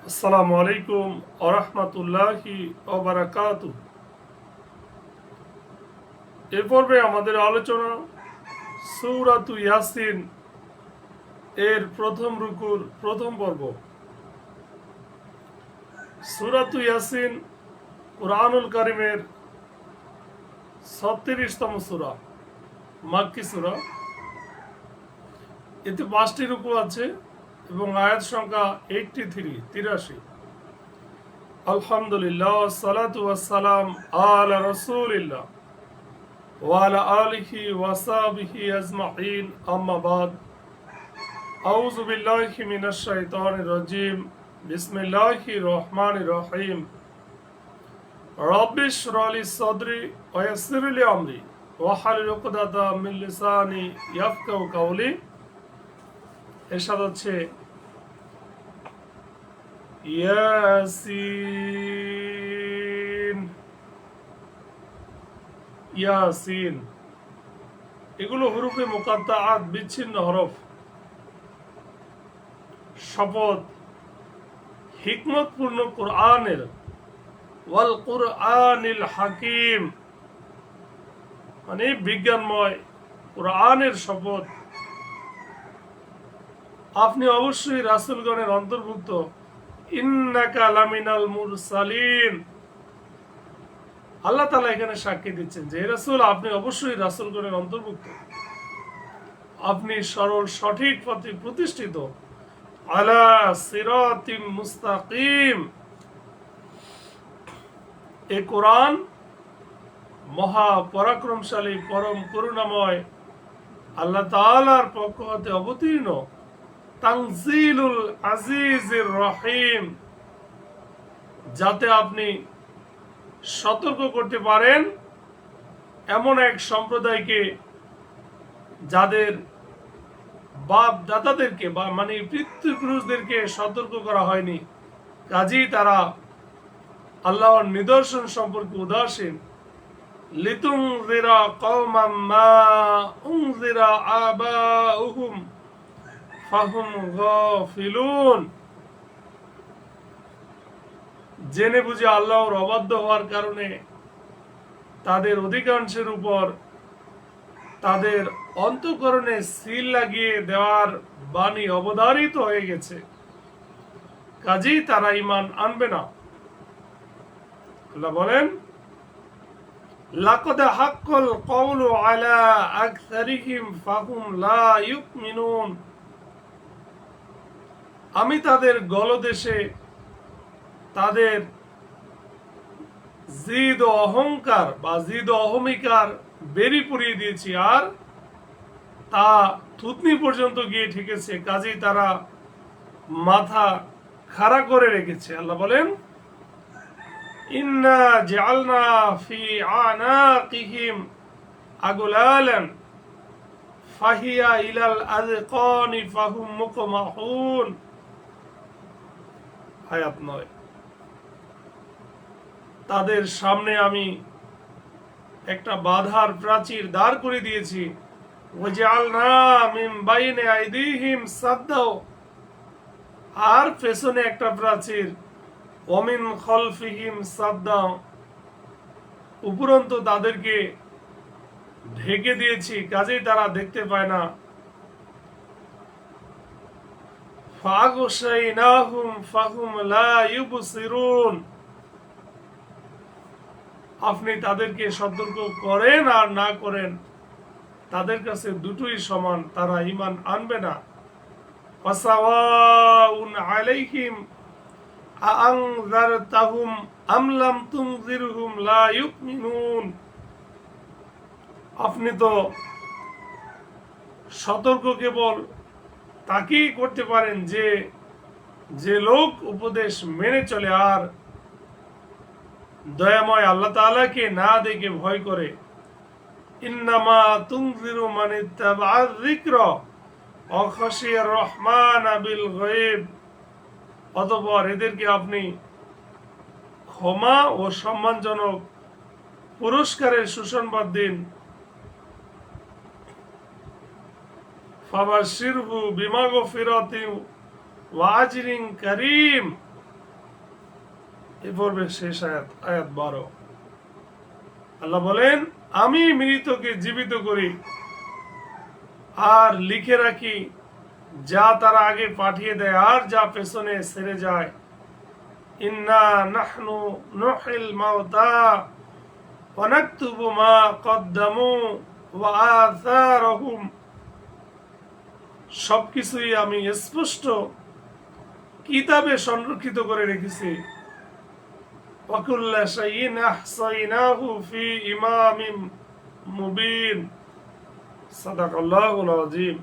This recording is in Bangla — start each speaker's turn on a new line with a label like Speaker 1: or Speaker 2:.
Speaker 1: আসসালামু আলাইকুম আরহামাতুল্লাহি ওবারাকাতু। এ পর্বে আমাদের আলোচনা সূরাতু ইয়াসিন এর প্রথম রুকুর প্রথম পর্ব। সূরাতু ইয়াসিন কুরআনুল কারীমের ৩৬তম সূরা, মাক্কি সূরা। এতে ৫টি রুকু আছে এবং আয়াত সংখ্যা 83। আলহামদুলিল্লাহ, সালাতু ওয়াসসালাম আলা রাসূলিল্লাহ ওয়ালা আলিহি ওয়াসাবিহি আজমাইন, আম্মা বাদ। আউযু বিল্লাহি মিনাশ শাইতানির রাজিম। বিসমিল্লাহির রহমানির রহিম। রাব্বিশ ইশরাহ লি সাদরি ওয়া ইয়াসসির লি আমরি ওয়াহলুল উকদাতাম মিন লিসানি ইয়াফকাহু কাওলি। এরশাদ হচ্ছে ইয়াসিন, ইয়াসিন। এগুলো হুরুফে মুকাত্তাআত, বিচ্ছিন্ন হরফ। শপথ হিকমতপূর্ণ কোরআনের, ওয়াল কুরআনিল হাকিম, মানে বিজ্ঞানময় কোরআনের শপথ। আপনি অবশ্যই রাসূলগণের অন্তর্ভুক্ত। ইন্নাকা লামিনাল মুরসালিন। আল্লাহ তাআলা এখানে সাক্ষী দিচ্ছেন যে রাসূল, আপনি অবশ্যই রাসূলগণের অন্তর্ভুক্ত। আপনি সরল সঠিক পথে প্রতিষ্ঠিত। আলা সিরাতিম মুস্তাকিম। এ কোরআন মহা পরাক্রমশালী, পরম করুণাময় আল্লাহ তাআলার পক্ষ হতে অবতীর্ণ। তানজিলুল আজিজির রহিম, যাতে আপনি সতর্ক করতে পারেন এমন এক সম্প্রদায়কে যাদের বাপ দাদাদেরকে মানে পিতৃপুরুষদেরকে সতর্ক করা হয়নি, কাজেই তারা আল্লাহর নিদর্শন সম্পর্কে উদাসীন। লিতুনজিরা কওমান মা উনজিরা আবাউহুম ফাহুম গাফিলুন। জেনে বুঝে আল্লাহর অবাধ্য হওয়ার কারণে তাদের অধিকাংশের উপর তাদের অন্তঃকরণে সিল লাগিয়ে দেওয়ার বাণী অবধারিত হয়ে গেছে, কাজেই তারা ঈমান আনবে না। আল্লাহ বলেন, লাকাদ হাক্কাল কওলু আলা আকসারিহিম ফাহুম লা ইউমিনুন। আমি তাদের গলদেশে তাদের জিদ ও অহংকার বা জিদ ও অহমিকার বেরি পুড়িয়ে দিয়েছি, আর তা থুতনি পর্যন্ত গিয়ে ঠেকেছে, কাজেই তারা মাথা খাড়া করে রেখেছে। আল্লাহ বলেন, ইন্না জাআলনা ফি আনাকিহিম আগলালান ফাহিয়া ইলাল আযকানি ফাহুম মুকমাহুন। আয়াত 9। তাদের সামনে আমি একটা বাধার প্রাচীর দাঁড় করে দিয়েছি। ওয়াজআলনা মিন বাইনি আইদিহিম সাদ্দাও, আর পেছনে একটা প্রাচীর। ওমিন খলফিহিম সাদ্দাও, উপরন্তু তাদেরকে ঢেকে দিয়েছি, কাজেই তারা দেখতে পায় না। ফাগশাইনাহুম ফাহুম লা ইউবসিরুন। আপনি তাদেরকে সতর্ক করেন আর না করেন, তাদের কাছে দুটোই সমান, তারা ঈমান আনবে না। ওয়াসাওয়াউন আলাইহিম আআনযারতাহুম আম লাম তুনযিরহুম লা ইউমিনুন। আপনি তো সতর্ক কেবল তাকেই করতে পারেন যে লোক উপদেশ মেনে চলে আর দয়াময় আল্লাহ তাআলাকে না দেখে ভয় করে। ইন্নামা তুনযিরু মান ইত্তাবা'আয যিকরা ওয়া খাশিয়ার রহমান বিল গায়ব। অতঃপর এদেরকে আপনি ক্ষমা ও সম্মানজনক পুরস্কারের সুসংবাদ দিন। ফাবাশশিরহু বিমাগফিরাতিন ওয়া আজরিন কারীম। এ পর্বের শেষ আয়াত, আয়াত 12। আল্লাহ বলেন, আমি মৃতকে জীবিত করি আর লিখে রাখি যা তারা আগে পাঠিয়ে দেয় আর যা পেছনে ছেড়ে যায়। ইন্না নাহনু নুহিল মাউতা ওয়া নাকতুবু মা কদ্দামু ওয়া আসারহুম, সবকিছুই আমি স্পষ্ট কিতাবে সংরক্ষিত করে রেখেছি। ওয়া কুল্লা শাইইন আহসাইনাহু ফি ইমামিম মুবিন। সাদাকাল্লাহুল আযীম।